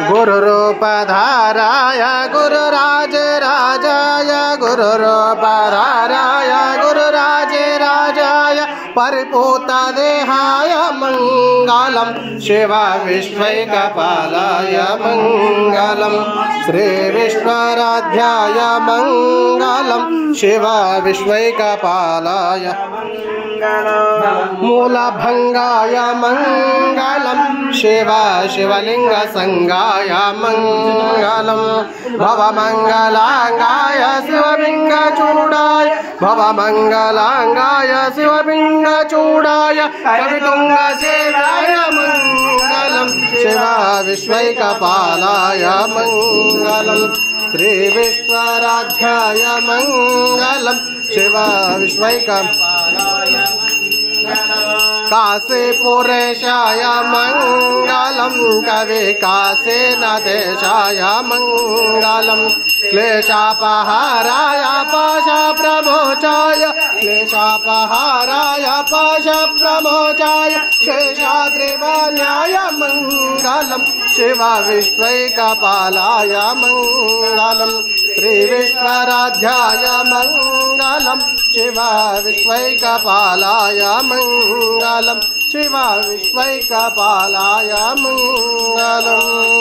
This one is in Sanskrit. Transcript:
गुरुरूपधाराय गुरुराजराजाय गुरुरूपधाराय गुरुराजराजाय परिपूतदेहाय मङ्गलं शिव विश्वैकपालाय मङ्गलं श्रीविश्वराध्याय मङ्गलं शिव विश्वैकपालाय मूलभङ्गाय मङ्गलं शिव शिवलिङ्गसङ्गाय मङ्गलं भवमङ्गलाङ्गाय शिवलिङ्गचूडाय भवमङ्गलाङ्गाय शिवलिङ्गचूडाय कवितुङ्गसेनाय मङ्गलं शिव विश्वैकपालाय मङ्गलं श्रीविश्वराध्याय मङ्गलं शिव विश्वैकपालाय काशीपुरेशाय मङ्गलं कवि काशीनदेशाय मङ्गलं क्लेशापहाराय पाशप्रमोचाय क्लेशापहाराय पाशप्रमोचाय शेषाद्रिवन्याय मङ्गलं शिव विश्वैकपालाय मङ्गलं श्रीविश्वराध्याय मङ्गलं शिव विश्वैकपालाय मङ्गलं शिव विश्वैकपालाय मङ्गलम्।